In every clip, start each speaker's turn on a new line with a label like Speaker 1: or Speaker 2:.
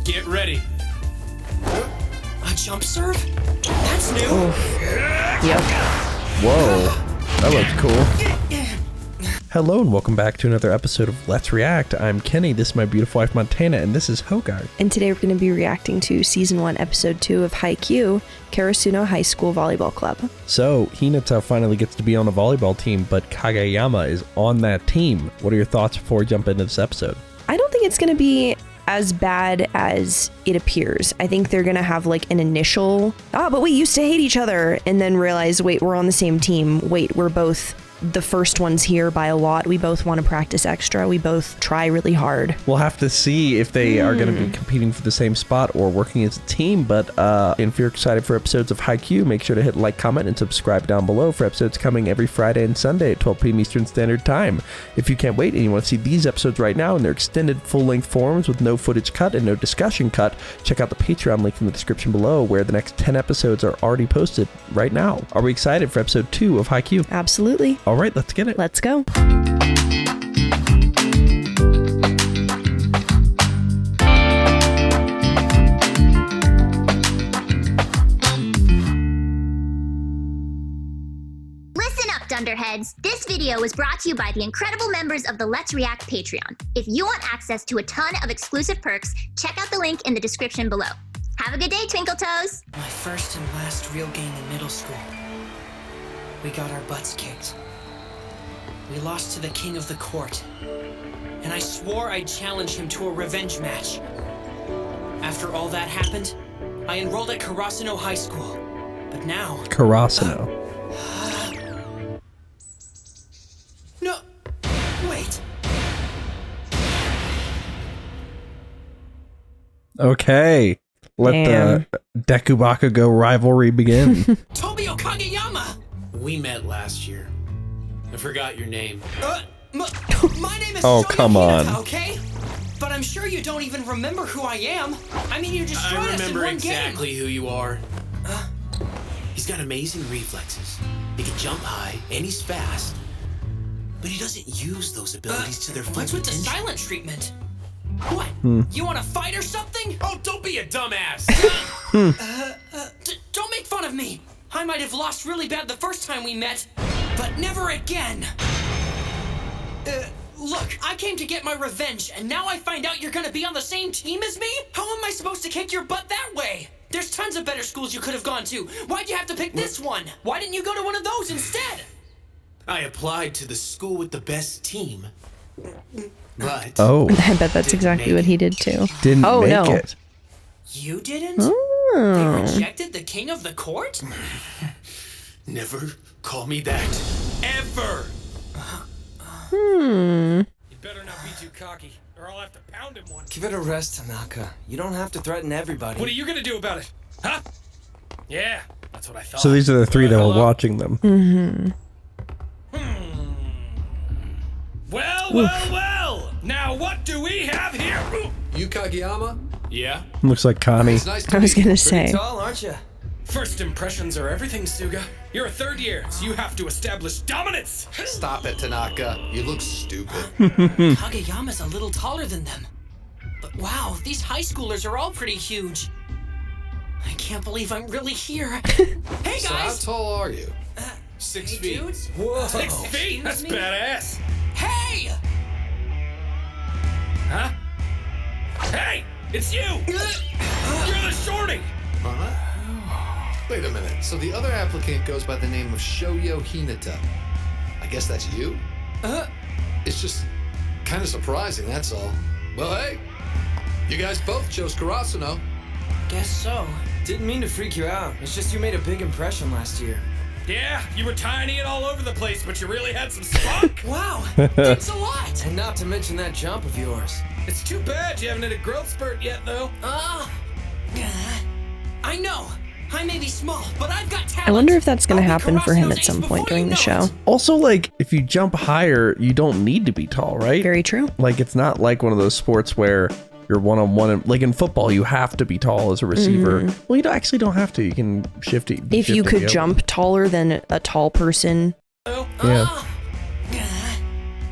Speaker 1: Get ready.
Speaker 2: A jump serve? That's new.
Speaker 3: Oof. Yep.
Speaker 4: Whoa, that looks cool. Hello and welcome back to another episode of Let's React. I'm Kenny, this is my beautiful wife Montana, and this is Hogard.
Speaker 3: And today we're going to be reacting to Season 1, Episode 2 of Haikyu, Kurasuno Highschool Volleyball Club.
Speaker 4: So, Hinata finally gets to be on the volleyball team, but Kageyama is on that team. What are your thoughts before we jump into this episode?
Speaker 3: I don't think it's going to be as bad as it appears. I think they're going to have like an initial, but we used to hate each other, and then realize, wait, we're on the same team. Wait, we're both the first ones here by a lot. We both want to practice extra. We both try really hard.
Speaker 4: We'll have to see if they are going to be competing for the same spot or working as a team, but if you're excited for episodes of Haikyu, make sure to hit like, comment, and subscribe down below for episodes coming every Friday and Sunday at 12 p.m. Eastern Standard Time. If you can't wait and you want to see these episodes right now in their extended full-length forms with no footage cut and no discussion cut, check out the Patreon link in the description below where the next 10 episodes are already posted right now. Are we excited for episode 2 of Haikyu?
Speaker 3: Absolutely.
Speaker 4: All right, let's get it.
Speaker 3: Let's go.
Speaker 5: Dunderheads. This video was brought to you by the incredible members of the Let's React Patreon. If you want access to a ton of exclusive perks, check out the link in the description below. Have a good day, Twinkle Toes!
Speaker 2: My first and last real game in middle school. We got our butts kicked. We lost to the king of the court. And I swore I'd challenge him to a revenge match. After all that happened, I enrolled at Kurasuno High School. But now...
Speaker 4: Kurasuno.
Speaker 2: No! Wait!
Speaker 4: Okay. Let the Deku rivalry begin.
Speaker 2: Tobio Kageyama!
Speaker 1: We met last year. I forgot your name.
Speaker 2: My name is
Speaker 4: Oh, come on.
Speaker 2: Hinata, okay? But I'm sure you don't even remember who I am. I mean, you destroyed us in
Speaker 1: I remember
Speaker 2: one
Speaker 1: exactly
Speaker 2: game.
Speaker 1: who you are. He's got amazing reflexes. He can jump high, and he's fast. But he doesn't use those abilities to their full
Speaker 2: What's with the
Speaker 1: potential.
Speaker 2: silent treatment? What? You want to fight or something?
Speaker 1: Oh, don't be a dumbass!
Speaker 2: Don't make fun of me. I might have lost really bad the first time we met, but never again. Look, I came to get my revenge, and now I find out you're gonna be on the same team as me? How am I supposed to kick your butt that way? There's tons of better schools you could have gone to. Why'd you have to pick this one? Why didn't you go to one of those instead?
Speaker 1: I applied to the school with the best team. But
Speaker 3: I bet that's exactly what he did too.
Speaker 4: Didn't make
Speaker 3: no.
Speaker 4: it.
Speaker 2: You didn't? They rejected the king of the court?
Speaker 1: never call me that. Ever!
Speaker 6: You better not be too cocky, or I'll have to pound him one.
Speaker 7: Give it a rest, Tanaka. You don't have to threaten everybody.
Speaker 6: What are you gonna do about it? Huh? Yeah, that's what I thought.
Speaker 4: So these are the three that were watching them.
Speaker 6: Well. Now what do we have here?
Speaker 8: You Kageyama?
Speaker 1: Yeah?
Speaker 4: Looks like Connie.
Speaker 8: It's nice to
Speaker 3: I was
Speaker 8: meet you.
Speaker 3: gonna say.
Speaker 7: Tall, aren't you?
Speaker 6: First impressions are everything, Suga. You're a third year, so you have to establish dominance.
Speaker 8: Stop it, Tanaka. You look stupid.
Speaker 2: Kageyama's a little taller than them. But wow, these high schoolers are all pretty huge. I can't believe I'm really here. Hey
Speaker 8: So how
Speaker 2: guys!
Speaker 8: tall are you?
Speaker 1: 6
Speaker 2: Hey
Speaker 1: feet.
Speaker 2: dudes!
Speaker 7: Whoa.
Speaker 6: 6 feet? That's
Speaker 2: Excuse me?
Speaker 6: badass.
Speaker 2: Hey!
Speaker 6: Huh? Hey, it's you! You're the shorty!
Speaker 8: Wait a minute. So the other applicant goes by the name of Shoyo Hinata. I guess that's you? It's just kind of surprising, that's all. Well, hey, you guys both chose Kurasuno.
Speaker 2: Guess so.
Speaker 7: Didn't mean to freak you out. It's just you made a big impression last year.
Speaker 6: Yeah, you were tiny and all over the place, but you really had some spunk.
Speaker 2: Wow, thanks a lot!
Speaker 7: And not to mention that jump of yours.
Speaker 6: It's too bad you haven't hit a growth spurt yet, though.
Speaker 2: I know. I may be small, but I've got talent.
Speaker 3: I wonder if that's going to
Speaker 2: I'll be
Speaker 3: happen for him
Speaker 2: Kurasuno's
Speaker 3: at some
Speaker 2: ace
Speaker 3: point
Speaker 2: before
Speaker 3: during
Speaker 2: you
Speaker 3: the
Speaker 2: know
Speaker 3: show.
Speaker 2: it.
Speaker 4: Also, like, if you jump higher, you don't need to be tall, right?
Speaker 3: Very true.
Speaker 4: Like, it's not like one of those sports where you're one-on-one. Like in football, you have to be tall as a receiver. Well, you actually don't have to. You can shift it.
Speaker 3: If you could jump taller than a tall person.
Speaker 4: Yeah.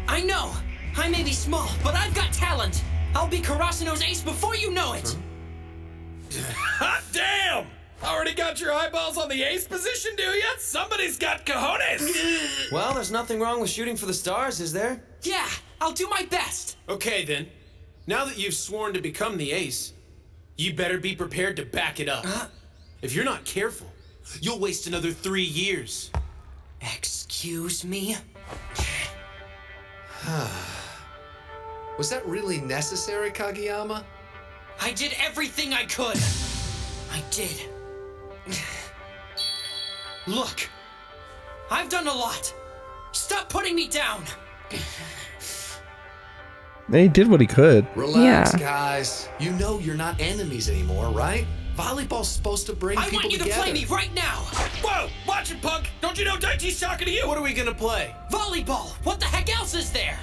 Speaker 2: I know. I may be small, but I've got talent. I'll be Kurasuno's ace before you know it.
Speaker 6: Hot damn! Already got your eyeballs on the ace position, do ya? Somebody's got cojones!
Speaker 7: Well, there's nothing wrong with shooting for the stars, is there?
Speaker 2: Yeah, I'll do my best.
Speaker 1: Okay, then. Now that you've sworn to become the ace, you better be prepared to back it up. If you're not careful, you'll waste another 3 years.
Speaker 2: Excuse me?
Speaker 8: Was that really necessary, Kageyama?
Speaker 2: I did everything I could. I did. Look, I've done a lot. Stop putting me down.
Speaker 4: He did what he could.
Speaker 8: Relax,
Speaker 3: Yeah.
Speaker 8: guys. You know you're not enemies anymore, right? Volleyball's supposed to bring
Speaker 2: I
Speaker 8: people
Speaker 2: want you
Speaker 8: together.
Speaker 2: to play me right now.
Speaker 6: Whoa! Watch it, punk! Don't you know Daichi's talking to you?
Speaker 1: What are we gonna play?
Speaker 2: Volleyball. What the heck else is there?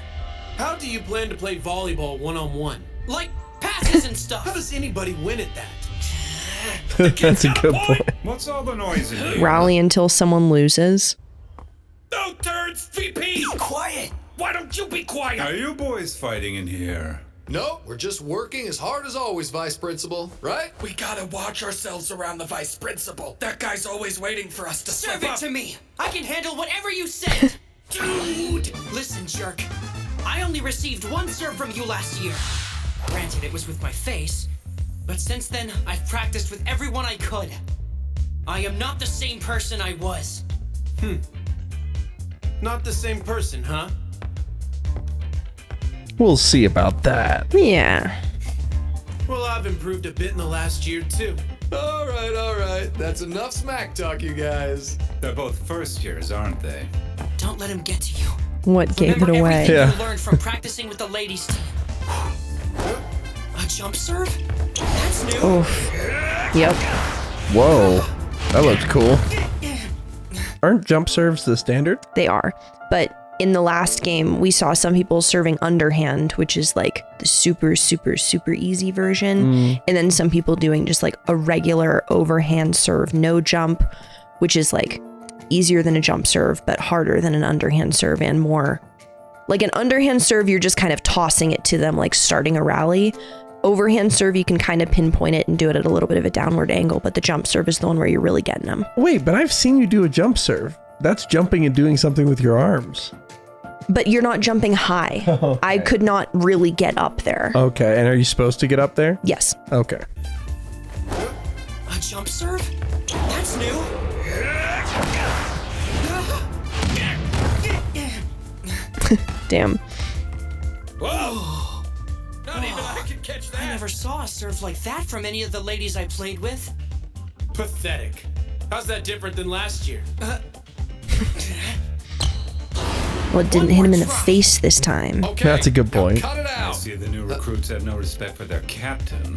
Speaker 1: How do you plan to play volleyball one-on-one?
Speaker 2: Like passes and stuff.
Speaker 1: How does anybody win at that?
Speaker 4: That's a good point.
Speaker 9: What's all the noise in here?
Speaker 3: Rally until someone loses.
Speaker 6: No turds, VP!
Speaker 2: Quiet.
Speaker 6: Why don't you be quiet?
Speaker 9: Are you boys fighting in here?
Speaker 8: No, we're just working as hard as always, Vice Principal, right?
Speaker 6: We gotta watch ourselves around the vice principal. That guy's always waiting for us to
Speaker 2: Serve
Speaker 6: slip
Speaker 2: it
Speaker 6: up.
Speaker 2: to me. I can handle whatever you said.
Speaker 6: Dude!
Speaker 2: Listen, jerk. I only received one serve from you last year. Granted, it was with my face, but since then, I've practiced with everyone I could. I am not the same person I was.
Speaker 1: Not the same person, huh?
Speaker 4: We'll see about that.
Speaker 3: Yeah.
Speaker 1: Well, I've improved a bit in the last year, too.
Speaker 8: All right. That's enough smack talk, you guys.
Speaker 9: They're both first years, aren't they?
Speaker 2: Don't let him get to you.
Speaker 3: What gave it
Speaker 2: Remember
Speaker 3: away?
Speaker 2: everything
Speaker 4: Yeah.
Speaker 2: you learned from practicing with the ladies' team. A jump serve? That's new.
Speaker 3: Oof. Yep.
Speaker 4: Whoa. That looks cool. Aren't jump serves the standard?
Speaker 3: They are. But in the last game, we saw some people serving underhand, which is like the super, super, super easy version. And then some people doing just like a regular overhand serve, no jump, which is like easier than a jump serve, but harder than an underhand serve and more. Like an underhand serve, you're just kind of tossing it to them, like starting a rally. Overhand serve, you can kind of pinpoint it and do it at a little bit of a downward angle, but the jump serve is the one where you're really getting them.
Speaker 4: Wait, but I've seen you do a jump serve. That's jumping and doing something with your arms.
Speaker 3: But you're not jumping high.
Speaker 4: Okay.
Speaker 3: I could not really get up there.
Speaker 4: Okay, and are you supposed to get up there?
Speaker 3: Yes.
Speaker 4: Okay.
Speaker 2: A jump serve? That's new.
Speaker 3: Damn.
Speaker 6: Whoa! Not even I can catch that.
Speaker 2: I never saw a serve like that from any of the ladies I played with.
Speaker 1: Pathetic. How's that different than last year?
Speaker 3: Well, it didn't hit him in the face this time.
Speaker 8: Okay.
Speaker 4: That's a good point.
Speaker 8: Now cut it
Speaker 9: I
Speaker 8: out.
Speaker 9: see the new recruits have no respect for their captain.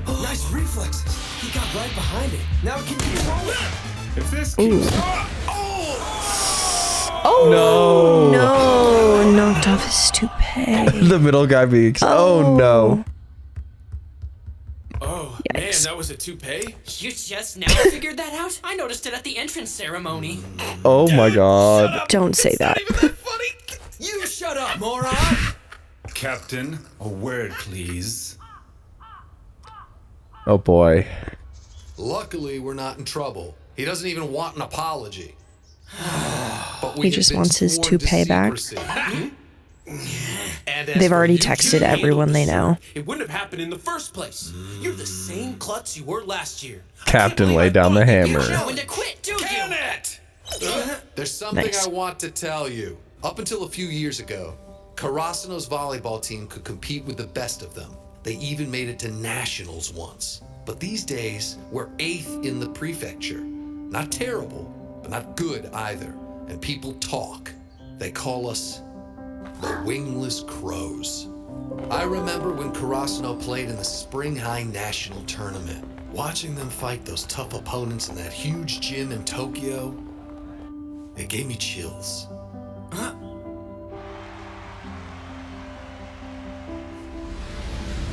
Speaker 7: Nice reflexes. He got right behind it. Now it can keep rolling.
Speaker 9: If this keeps
Speaker 3: Oh no! Knocked off his toupee.
Speaker 4: The middle guy being. Oh no.
Speaker 1: Oh,
Speaker 3: Yikes.
Speaker 1: man, that was a toupee?
Speaker 2: You just now figured that out? I noticed it at the entrance ceremony.
Speaker 4: Oh my god.
Speaker 3: Don't say that.
Speaker 1: Not even that funny.
Speaker 7: You shut up, moron!
Speaker 9: Captain, a word, please.
Speaker 4: Oh boy.
Speaker 8: Luckily, we're not in trouble. He doesn't even want an apology. But we
Speaker 3: He
Speaker 8: have
Speaker 3: just
Speaker 8: been
Speaker 3: wants his
Speaker 8: sworn to
Speaker 3: toupee back.
Speaker 8: secrecy.
Speaker 1: And as
Speaker 3: They've
Speaker 1: for
Speaker 3: already
Speaker 1: you
Speaker 3: texted
Speaker 1: two,
Speaker 3: everyone they know.
Speaker 1: It wouldn't have happened in the first place. You're the same klutz you were last year. I
Speaker 4: Captain,
Speaker 1: can't
Speaker 4: lay
Speaker 1: believe I
Speaker 4: down the
Speaker 1: thought you
Speaker 4: hammer.
Speaker 1: could
Speaker 2: Know
Speaker 1: show
Speaker 2: when to quit, do you?
Speaker 6: Damn it!
Speaker 8: There's something
Speaker 3: Nice.
Speaker 8: I want to tell you. Up until a few years ago, Kurasuno's volleyball team could compete with the best of them. They even made it to nationals once. But these days, we're 8th in the prefecture. Not terrible, but not good either. And people talk. They call us the Wingless Crows. I remember when Kurasuno played in the Spring High National Tournament. Watching them fight those tough opponents in that huge gym in Tokyo, it gave me chills.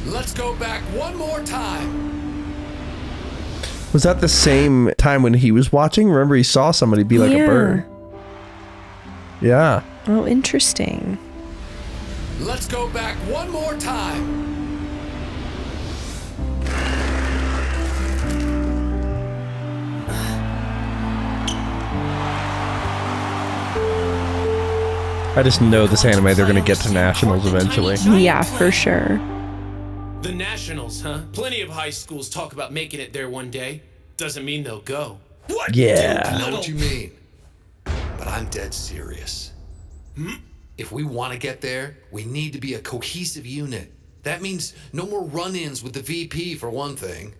Speaker 8: Let's go back one more time.
Speaker 4: Was that the same time when he was watching? Remember, he saw somebody be like a
Speaker 3: Yeah.
Speaker 4: bird. Yeah.
Speaker 3: Oh, interesting.
Speaker 8: Let's go back one more time.
Speaker 4: I just know this anime, they're gonna get to nationals eventually.
Speaker 3: Yeah, for sure.
Speaker 1: The Nationals, huh? Plenty of high schools talk about making it there one day. Doesn't mean they'll go.
Speaker 6: What?
Speaker 4: Yeah.
Speaker 8: I know what you mean, but I'm dead serious. If we want to get there, we need to be a cohesive unit. That means no more run-ins with the VP, for one thing.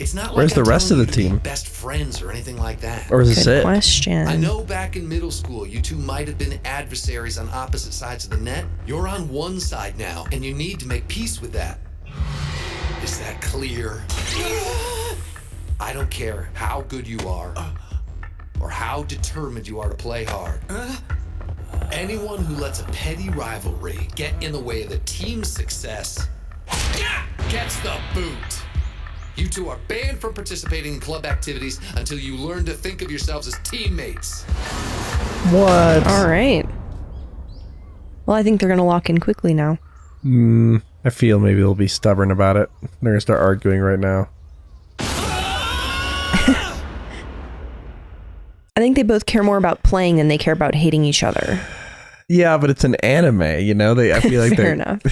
Speaker 8: It's not
Speaker 4: Where's
Speaker 8: like I'm
Speaker 4: the rest of
Speaker 8: telling
Speaker 4: the
Speaker 8: you to be
Speaker 4: team?
Speaker 8: best friends or anything like that.
Speaker 4: Or is this
Speaker 3: Good
Speaker 4: it?
Speaker 3: question.
Speaker 8: I know back in middle school, you two might have been adversaries on opposite sides of the net. You're on one side now, and you need to make peace with that. Is that clear? I don't care how good you are, or how determined you are to play hard. Anyone who lets a petty rivalry get in the way of the team's success gets the boot. You two are banned from participating in club activities until you learn to think of yourselves as teammates.
Speaker 4: What?
Speaker 3: All right. Well, I think they're gonna lock in quickly now.
Speaker 4: I feel maybe they'll be stubborn about it. They're gonna start arguing right now.
Speaker 3: I think they both care more about playing than they care about hating each other.
Speaker 4: Yeah, but it's an anime, you know? I feel like
Speaker 3: Fair
Speaker 4: they're
Speaker 3: enough.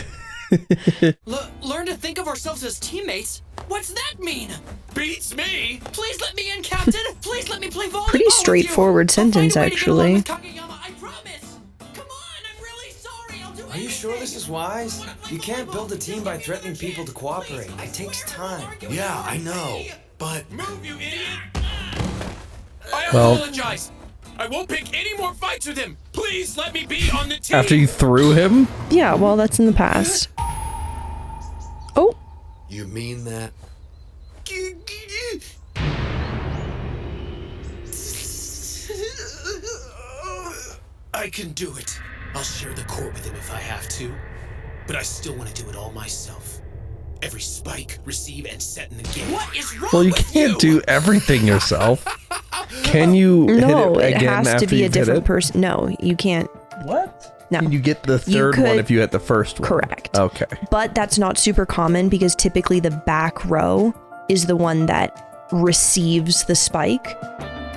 Speaker 2: Learn to think of ourselves as teammates? What's that mean?
Speaker 1: Beats me!
Speaker 2: Please let me in, Captain! Please let me play volleyball
Speaker 3: Pretty
Speaker 2: with you.
Speaker 3: straightforward
Speaker 2: I'll find a
Speaker 3: sentence,
Speaker 2: way to get along
Speaker 3: actually.
Speaker 2: with Kageyama, I promise! Come on, I'm really sorry, I'll do
Speaker 7: Are you sure this is wise? You can't build a team by threatening people to cooperate. It takes time.
Speaker 8: Yeah, I know, but
Speaker 1: Move, you idiot! I
Speaker 4: Well-
Speaker 1: apologize! I won't pick any more fights with him! Please let me be on the team!
Speaker 4: After you threw him?
Speaker 3: Yeah, well, that's in the past. Oh,
Speaker 8: you mean that?
Speaker 1: I can do it. I'll share the court with him if I have to. But I still want to do it all myself. Every spike, receive, and set in the game.
Speaker 2: What is wrong
Speaker 4: Well, you
Speaker 2: with
Speaker 4: can't do everything yourself. Can you
Speaker 3: no,
Speaker 4: hit it
Speaker 3: it
Speaker 4: again
Speaker 3: has to
Speaker 4: after
Speaker 3: be a
Speaker 4: you've hit
Speaker 3: different
Speaker 4: it?
Speaker 3: person. No, you can't.
Speaker 4: What?
Speaker 3: No.
Speaker 4: Can you get the third one
Speaker 3: could-
Speaker 4: if you hit the first one?
Speaker 3: Correct.
Speaker 4: Okay.
Speaker 3: But that's not super common because typically the back row is the one that receives the spike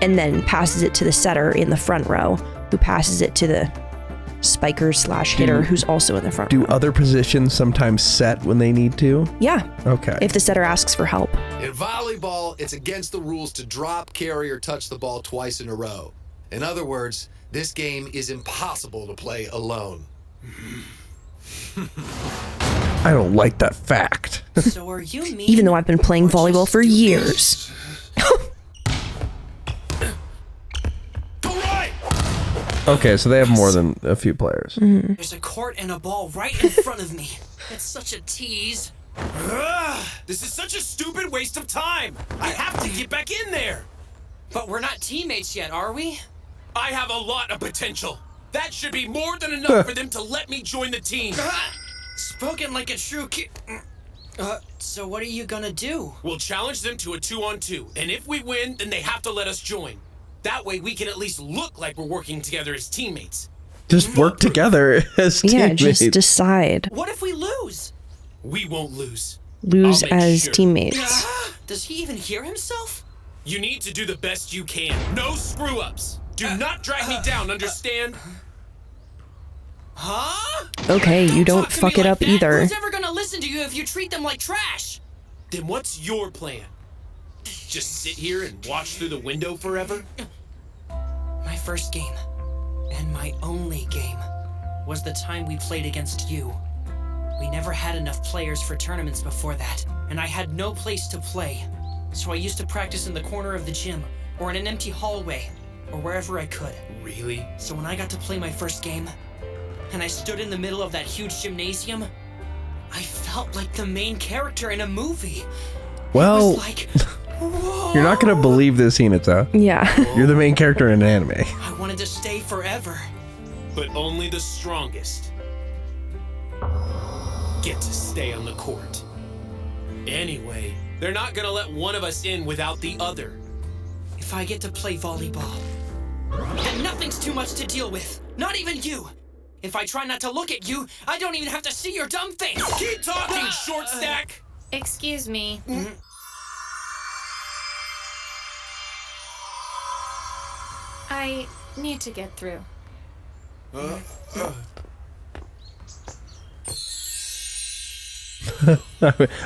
Speaker 3: and then passes it to the setter in the front row, who passes it to the spiker / hitter who's also in the front
Speaker 4: Do
Speaker 3: row.
Speaker 4: other positions sometimes set when they need to?
Speaker 3: Yeah,
Speaker 4: Okay.
Speaker 3: if the setter asks for help.
Speaker 8: In volleyball, it's against the rules to drop, carry, or touch the ball twice in a row. In other words, this game is impossible to play alone.
Speaker 4: I don't like that fact.
Speaker 2: So are you mean?
Speaker 3: Even though I've been playing volleyball for years.
Speaker 4: Okay, so they have more than a few players.
Speaker 2: There's a court and a ball right in front of me. It's such a tease.
Speaker 1: Ugh, this is such a stupid waste of time! I have to get back in there!
Speaker 2: But we're not teammates yet, are we?
Speaker 1: I have a lot of potential. That should be more than enough for them to let me join the team.
Speaker 2: Spoken like a true so what are you gonna do?
Speaker 1: We'll challenge them to a 2-on-2, and if we win, then they have to let us join. That way we can at least look like we're working together as teammates.
Speaker 4: Just work together as
Speaker 3: Yeah,
Speaker 4: teammates.
Speaker 3: just decide.
Speaker 2: What if we lose?
Speaker 1: We won't lose.
Speaker 3: Lose
Speaker 1: I'll make
Speaker 3: as
Speaker 1: sure.
Speaker 3: teammates.
Speaker 2: Does he even hear himself?
Speaker 1: You need to do the best you can. No screw-ups. Do not drag me down, understand?
Speaker 2: Huh?
Speaker 3: Okay, you don't
Speaker 2: talk to me
Speaker 3: fuck it
Speaker 2: like
Speaker 3: up
Speaker 2: that.
Speaker 3: either.
Speaker 2: Who's ever gonna listen to you if you treat them like trash?
Speaker 1: Then what's your plan? Just sit here and watch through the window forever?
Speaker 2: My first game, and my only game, was the time we played against you. We never had enough players for tournaments before that, and I had no place to play. So I used to practice in the corner of the gym, or in an empty hallway, or wherever I could.
Speaker 1: Really?
Speaker 2: So when I got to play my first game, and I stood in the middle of that huge gymnasium, I felt like the main character in a movie. It
Speaker 4: Well,
Speaker 2: was like, whoa.
Speaker 4: you're not gonna believe this, Hinata.
Speaker 3: Yeah.
Speaker 4: You're the main character in an anime.
Speaker 2: I wanted to stay forever.
Speaker 1: But only the strongest get to stay on the court. Anyway, they're not gonna let one of us in without the other.
Speaker 2: If I get to play volleyball, then nothing's too much to deal with. Not even you. If I try not to look at you, I don't even have to see your dumb face.
Speaker 1: Keep talking, short stack!
Speaker 10: Excuse me. I need to get through.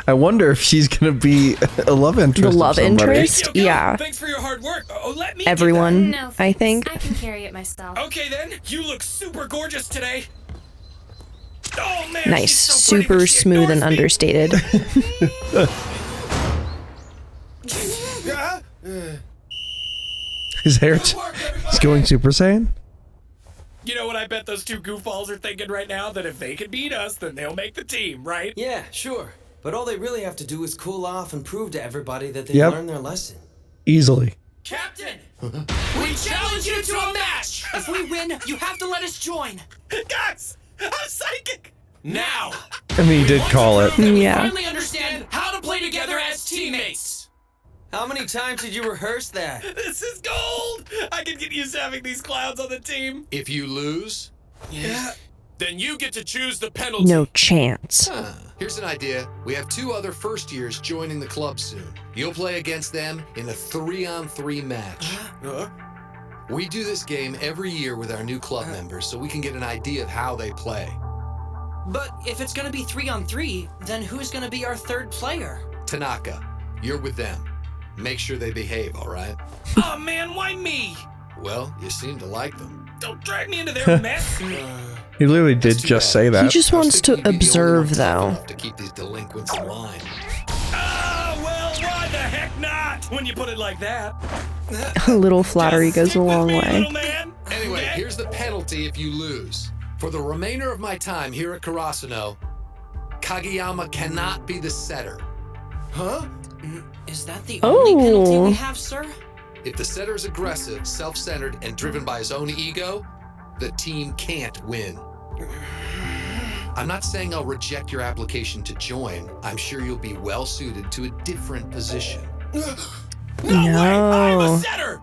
Speaker 4: I wonder if she's gonna be a love interest.
Speaker 3: The
Speaker 4: of
Speaker 3: love
Speaker 4: somebody.
Speaker 3: interest?
Speaker 6: Yo, go.
Speaker 3: Yeah.
Speaker 6: Thanks for your hard work. Oh, let me
Speaker 3: Everyone,
Speaker 10: No,
Speaker 3: I
Speaker 10: thanks.
Speaker 3: think.
Speaker 10: I can carry it myself.
Speaker 6: Okay then, you look super gorgeous today. Oh man,
Speaker 3: Nice.
Speaker 6: she's so pretty,
Speaker 3: Super
Speaker 6: but she
Speaker 3: smooth and
Speaker 6: ignores me.
Speaker 3: understated.
Speaker 4: His hair, he's going Super Saiyan.
Speaker 6: You know what I bet those two goofballs are thinking right now? That if they can beat us, then they'll make the team, right?
Speaker 7: Yeah, sure. But all they really have to do is cool off and prove to everybody that they
Speaker 4: Yep.
Speaker 7: learned their lesson.
Speaker 4: Easily.
Speaker 2: Captain! We challenge you to a match! If we win, you have to let us join.
Speaker 6: Guys, I'm psychic.
Speaker 1: Now!
Speaker 4: I mean, he did call it.
Speaker 2: We
Speaker 3: Yeah.
Speaker 2: finally understand how to play together as teammates.
Speaker 7: How many times did you rehearse that?
Speaker 6: This is gold. I can get used to having these clowns on the team.
Speaker 8: If you lose,
Speaker 1: Then you get to choose the penalty.
Speaker 3: No chance.
Speaker 8: here's an idea. We have 2 other first years joining the club soon. You'll play against them in a 3-on-3 match. We do this game every year with our new club members so we can get an idea of how they play.
Speaker 2: But if it's gonna be 3-on-3, then who's gonna be our third player?
Speaker 8: Tanaka, you're with them. Make sure they behave, all right?
Speaker 6: Oh man, why me?
Speaker 8: Well, you seem to like them.
Speaker 6: Don't drag me into their mess.
Speaker 4: He literally did
Speaker 8: That's too
Speaker 4: just
Speaker 8: bad.
Speaker 4: say that.
Speaker 3: He just
Speaker 8: I was
Speaker 3: wants
Speaker 8: thinking
Speaker 3: to
Speaker 8: you'd be the only one
Speaker 3: observe,
Speaker 8: tough
Speaker 3: though.
Speaker 8: enough to keep these delinquents in line.
Speaker 6: Ah, well, why the heck not? When you put it like that.
Speaker 3: A little flattery
Speaker 6: Just
Speaker 3: goes a
Speaker 6: stick with
Speaker 3: long
Speaker 6: me,
Speaker 3: way.
Speaker 6: little man.
Speaker 8: Anyway,
Speaker 6: Okay?
Speaker 8: here's the penalty if you lose. For the remainder of my time here at Kurasuno, Kageyama cannot be the setter.
Speaker 2: Is that the only penalty
Speaker 3: Oh.
Speaker 2: we have, sir?
Speaker 8: If the setter is aggressive, self-centered, and driven by his own ego, the team can't win. I'm not saying I'll reject your application to join. I'm sure you'll be well suited to a different position.
Speaker 6: No way! I'm a
Speaker 3: No.
Speaker 6: setter!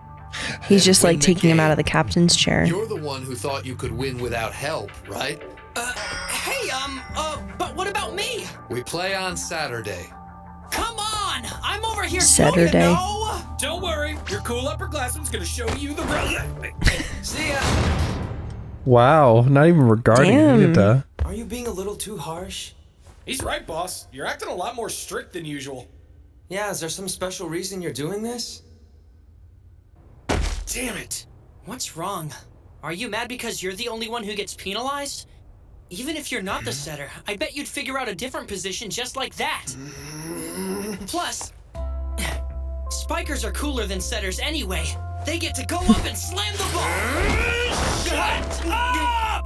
Speaker 3: He's just
Speaker 8: Win
Speaker 3: like
Speaker 8: the
Speaker 3: taking him
Speaker 8: game.
Speaker 3: out of the captain's chair.
Speaker 8: You're the one who thought you could win without help, right?
Speaker 2: Hey, but what about me?
Speaker 8: We play on Saturday.
Speaker 2: Come on! I'm over here
Speaker 3: Saturday.
Speaker 2: You know.
Speaker 6: Don't worry, your cool upperclassman's gonna show you the road.
Speaker 7: See ya!
Speaker 4: Wow, not even regarding
Speaker 3: Damn.
Speaker 4: Hinata.
Speaker 7: Are you being a little too harsh?
Speaker 6: He's right, boss. You're acting a lot more strict than usual.
Speaker 7: Yeah, is there some special reason you're doing this?
Speaker 6: Damn it.
Speaker 2: What's wrong? Are you mad because you're the only one who gets penalized? Even if you're not the setter, I bet you'd figure out a different position just like that. Plus, spikers are cooler than setters anyway. They get to go up and slam the ball.
Speaker 1: Shut up!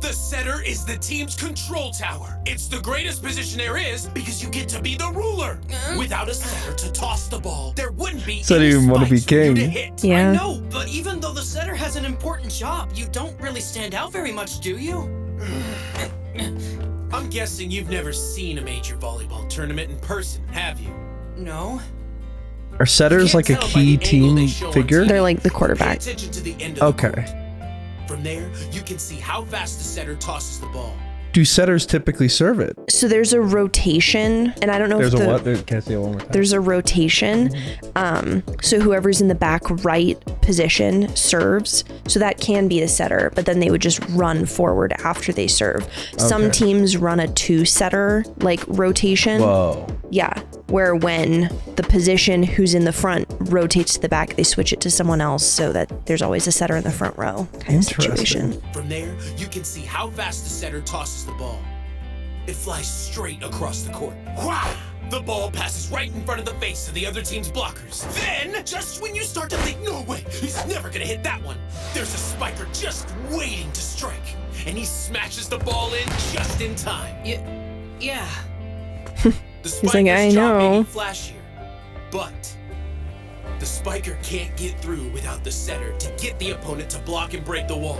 Speaker 1: The setter is the team's control tower. It's the greatest position there is because you get to be the ruler. Without a setter to toss the ball, there wouldn't be
Speaker 4: So
Speaker 1: any
Speaker 4: do you wanna be
Speaker 1: spikes for you to
Speaker 4: king?
Speaker 1: hit.
Speaker 3: Yeah.
Speaker 2: I know, but even though the setter has an important job, you don't really stand out very much, do you?
Speaker 1: I'm guessing you've never seen a major volleyball tournament in person, have you?
Speaker 2: No.
Speaker 4: Are setters like a key team figure?
Speaker 3: They're like the
Speaker 1: Pay
Speaker 3: quarterback.
Speaker 1: attention to the end of the
Speaker 4: Okay.
Speaker 1: court. From there, you can see how fast the setter tosses the ball.
Speaker 4: Do setters typically serve it?
Speaker 3: So there's a rotation, and I don't know
Speaker 4: There's
Speaker 3: if
Speaker 4: a
Speaker 3: the
Speaker 4: what? Can I say it one more time?
Speaker 3: there's a rotation. So whoever's in the back right position serves. So that can be the setter, but then they would just run forward after they serve. Some
Speaker 4: Okay.
Speaker 3: teams run a 2-setter like rotation.
Speaker 4: Whoa.
Speaker 3: Yeah, where when the position who's in the front rotates to the back, they switch it to someone else so that there's always a setter in the front row kind of situation.
Speaker 1: From there, you can see how fast the setter tosses the ball. It flies straight across the court. Wow! The ball passes right in front of the face of the other team's blockers. Then, just when you start to think, no way, he's never gonna hit that one, there's a spiker just waiting to strike. And he smashes the ball in just in time.
Speaker 2: Yeah.
Speaker 1: The
Speaker 3: He's like, I
Speaker 1: spiker's job may
Speaker 3: know.
Speaker 1: be flashier, but the spiker can't get through without the setter to get the opponent to block and break the wall.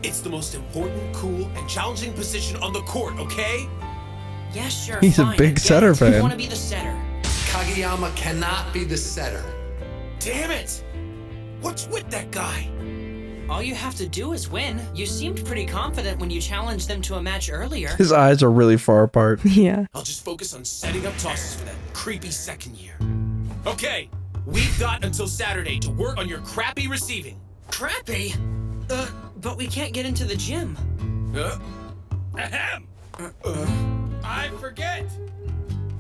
Speaker 1: It's the most important, cool, and challenging position on the court, okay?
Speaker 2: Yeah, sure.
Speaker 4: He's a
Speaker 2: fine,
Speaker 4: big
Speaker 2: I get
Speaker 4: setter
Speaker 2: it.
Speaker 4: fan.
Speaker 2: You want to be the setter.
Speaker 8: Kageyama cannot be the setter.
Speaker 1: Damn it! What's with that guy?
Speaker 2: All you have to do is win. You seemed pretty confident when you challenged them to a match earlier.
Speaker 4: His eyes are really far apart.
Speaker 3: Yeah.
Speaker 1: I'll just focus on setting up tosses for that creepy second year. Okay, we've got until Saturday to work on your crappy receiving.
Speaker 2: Crappy? But we can't get into the gym.
Speaker 6: Ahem. I forget.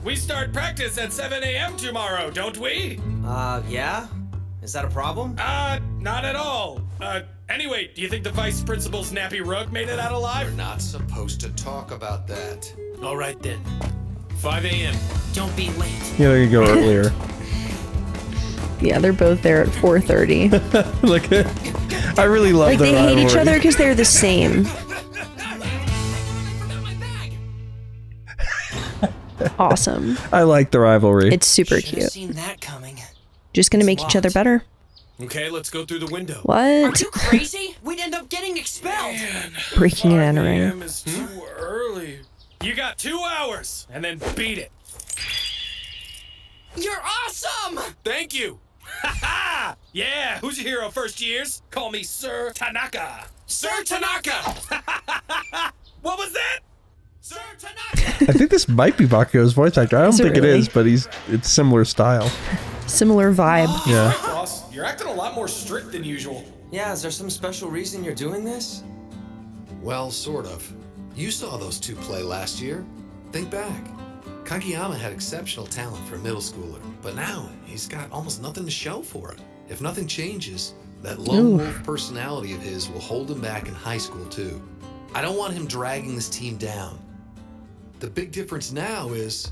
Speaker 6: We start practice at 7 a.m. tomorrow, don't we?
Speaker 7: Yeah? Is that a problem?
Speaker 6: Not at all. Anyway, do you think the vice principal's nappy rug made it out alive?
Speaker 8: We're not supposed to talk about that.
Speaker 1: All right then. 5 a.m.
Speaker 2: Don't be late.
Speaker 4: Yeah, there you go earlier.
Speaker 3: Yeah, they're both there at 4:30.
Speaker 4: Look, I really love
Speaker 3: Like
Speaker 4: the
Speaker 3: they hate each
Speaker 4: rivalry.
Speaker 3: other because they're the same. Awesome.
Speaker 4: I like the rivalry.
Speaker 3: It's super
Speaker 2: Should've
Speaker 3: cute.
Speaker 2: seen that coming.
Speaker 3: Just gonna make each other better.
Speaker 1: Okay, let's go through the window.
Speaker 2: Are
Speaker 3: What?
Speaker 2: you crazy? We'd end up getting expelled.
Speaker 3: Breaking and
Speaker 6: 5
Speaker 3: entering.
Speaker 6: a.m. is too early. You got 2 hours, and then beat it.
Speaker 2: You're awesome!
Speaker 1: Thank you.
Speaker 6: Ha! Yeah, who's your hero first years? Call me Sir Tanaka.
Speaker 1: Sir Tanaka.
Speaker 6: What was that?
Speaker 1: Sir Tanaka.
Speaker 4: I think this might be Bakugo's voice actor. I don't
Speaker 3: Is it
Speaker 4: think it
Speaker 3: really?
Speaker 4: is, but it's similar style.
Speaker 3: Similar vibe.
Speaker 4: Yeah.
Speaker 6: Boss, you're acting a lot more strict than usual.
Speaker 7: Yeah, is there some special reason you're doing this?
Speaker 8: Well, sort of. You saw those two play last year. Think back. Kageyama had exceptional talent for a middle schooler, but now he's got almost nothing to show for it. If nothing changes, that lone wolf personality of his will hold him back in high school too. I don't want him dragging this team down. The big difference now is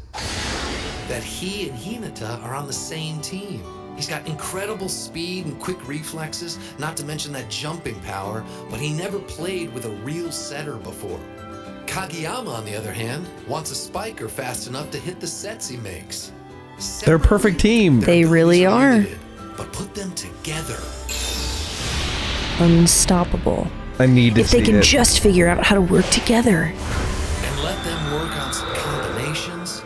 Speaker 8: that he and Hinata are on the same team. He's got incredible speed and quick reflexes, not to mention that jumping power, but he never played with a real setter before. Kageyama, on the other hand, wants a spiker fast enough to hit the sets he makes.
Speaker 4: They're a perfect team.
Speaker 3: They really are.
Speaker 8: Limited, but put them together.
Speaker 3: Unstoppable.
Speaker 4: I need to
Speaker 3: If
Speaker 4: see
Speaker 3: they can
Speaker 4: it.
Speaker 3: just figure out how to work together.
Speaker 8: And let them work on some combinations.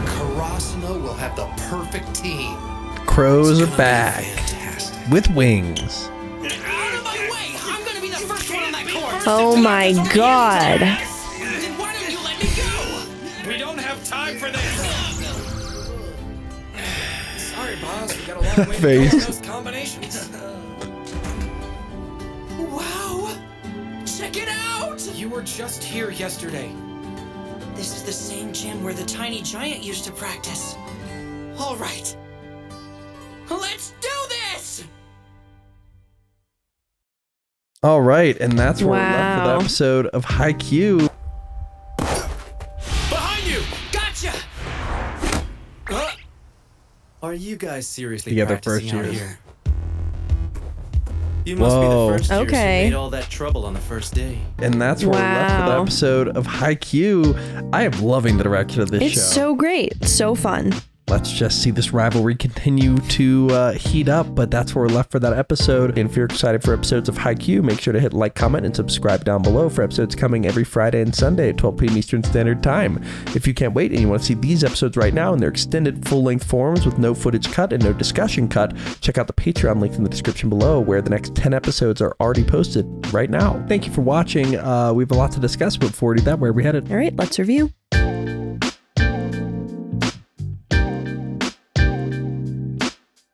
Speaker 8: Kurasuno will have the perfect team.
Speaker 4: Crows
Speaker 8: It's
Speaker 4: are
Speaker 8: gonna be
Speaker 4: back
Speaker 8: fantastic.
Speaker 4: with wings.
Speaker 2: Out of my way! I'm gonna be the first one on that court!
Speaker 3: Oh my god.
Speaker 2: Then why don't you let me go?
Speaker 6: We don't have time for this.
Speaker 7: Sorry, boss. We got a long way to go
Speaker 4: Face.
Speaker 7: with those combinations.
Speaker 2: Wow! Check it out!
Speaker 6: You were just here yesterday.
Speaker 2: This is the same gym where the tiny giant used to practice. All right. Let's do this!
Speaker 4: All right, and that's where we're left for the
Speaker 3: Wow.
Speaker 4: episode of Haikyu.
Speaker 1: Behind you.
Speaker 2: Gotcha!
Speaker 7: Are you guys seriously
Speaker 4: Together
Speaker 7: practicing
Speaker 4: first
Speaker 7: out
Speaker 4: years.
Speaker 7: here? You must be
Speaker 4: Whoa.
Speaker 7: the first years
Speaker 3: Okay.
Speaker 7: who made all that trouble on the first day.
Speaker 4: And that's where we're left for the
Speaker 3: Wow.
Speaker 4: episode of Haikyu. I am loving the direction of this
Speaker 3: It's
Speaker 4: show.
Speaker 3: so great. So fun.
Speaker 4: Let's just see this rivalry continue to heat up, but that's where we're left for that episode. And if you're excited for episodes of Haikyu, make sure to hit like, comment, and subscribe down below for episodes coming every Friday and Sunday at 12 p.m. Eastern Standard Time. If you can't wait and you want to see these episodes right now in their extended full-length forms with no footage cut and no discussion cut, check out the Patreon link in the description below where the next 10 episodes are already posted right now. Thank you for watching. We have a lot to discuss, but before we do that, where are we headed?
Speaker 3: All right, let's review.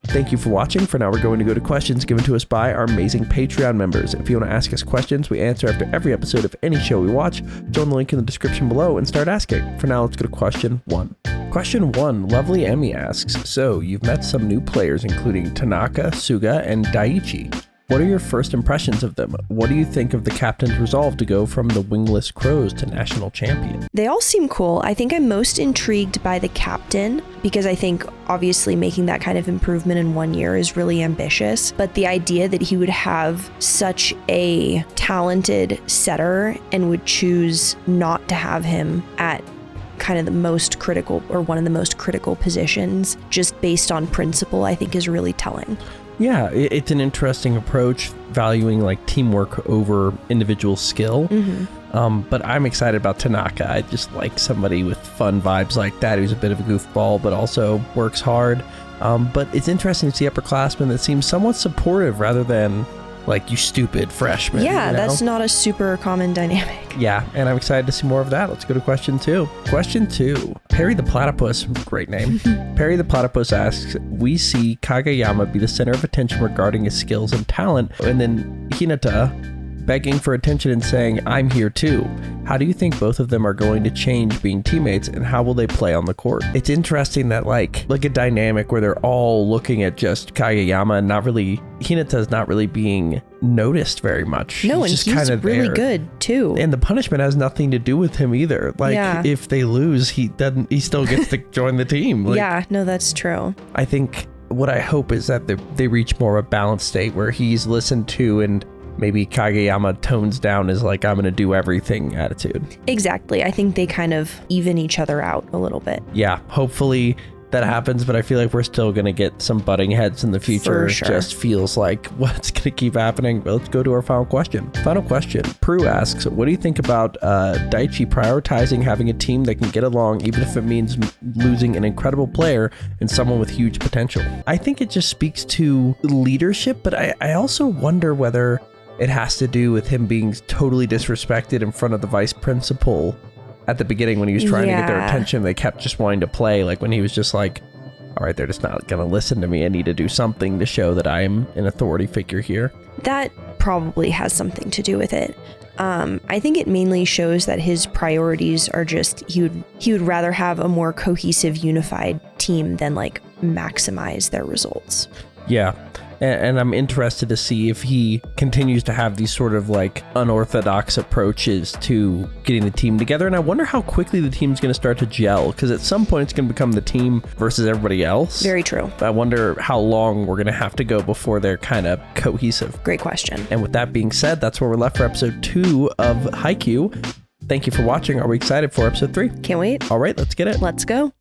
Speaker 4: Thank you for watching. For now, we're going to go to questions given to us by our amazing Patreon members. If you want to ask us questions we answer after every episode of any show we watch, join the link in the description below and start asking. For now, let's go to question 1. Question 1, Lovely Emmy asks, so you've met some new players including Tanaka, Suga, and Daiichi. What are your first impressions of them? What do you think of the captain's resolve to go from the wingless crows to national champion?
Speaker 3: They all seem cool. I think I'm most intrigued by the captain because I think obviously making that kind of improvement in 1 year is really ambitious. But the idea that he would have such a talented setter and would choose not to have him at kind of the most critical or one of the most critical positions just based on principle, I think is really telling.
Speaker 4: Yeah, it's an interesting approach, valuing like teamwork over individual skill. But I'm excited about Tanaka. I just like somebody with fun vibes like that, who's a bit of a goofball, but also works hard. But it's interesting to see upperclassmen that seem somewhat supportive rather than like, you stupid freshman.
Speaker 3: Yeah,
Speaker 4: you know?
Speaker 3: that's not a super common dynamic.
Speaker 4: Yeah, and I'm excited to see more of that. Let's go to question 2. Question 2. Perry the Platypus, great name. Perry the Platypus asks, we see Kageyama be the center of attention regarding his skills and talent, and then Hinata begging for attention and saying, I'm here too. How do you think both of them are going to change being teammates, and how will they play on the court? It's interesting that like a dynamic where they're all looking at just Kageyama and not really, Hinata's not really being noticed very much.
Speaker 3: No, and
Speaker 4: just
Speaker 3: he's
Speaker 4: kind of
Speaker 3: really
Speaker 4: there.
Speaker 3: good too.
Speaker 4: And the punishment has nothing to do with him either. Like,
Speaker 3: Yeah.
Speaker 4: if they lose, he still gets to join the team. Like,
Speaker 3: Yeah, no, that's true.
Speaker 4: I think what I hope is that they reach more of a balanced state where he's listened to, and maybe Kageyama tones down his like, I'm going to do everything attitude.
Speaker 3: Exactly. I think they kind of even each other out a little bit.
Speaker 4: Yeah, hopefully that happens, but I feel like we're still going to get some butting heads in the future.
Speaker 3: For sure.
Speaker 4: It just feels like what's going to keep happening. But let's go to our final question. Final question. Prue asks, what do you think about Daichi prioritizing having a team that can get along even if it means losing an incredible player and someone with huge potential? I think it just speaks to leadership, but I also wonder whether it has to do with him being totally disrespected in front of the vice principal at the beginning when he was trying to get their attention. They kept just wanting to play, like when he was just like, all right, they're just not going to listen to me. I need to do something to show that I'm an authority figure here.
Speaker 3: That probably has something to do with it. I think it mainly shows that his priorities are just he would rather have a more cohesive, unified team than like maximize their results.
Speaker 4: Yeah. And I'm interested to see if he continues to have these sort of like unorthodox approaches to getting the team together. And I wonder how quickly the team's going to start to gel, because at some point it's going to become the team versus everybody else.
Speaker 3: Very true.
Speaker 4: I wonder how long we're going to have to go before they're kind of cohesive.
Speaker 3: Great question.
Speaker 4: And with that being said, that's where we're left for episode 2 of Haikyu. Thank you for watching. Are we excited for episode 3?
Speaker 3: Can't wait.
Speaker 4: All right, let's get it.
Speaker 3: Let's go.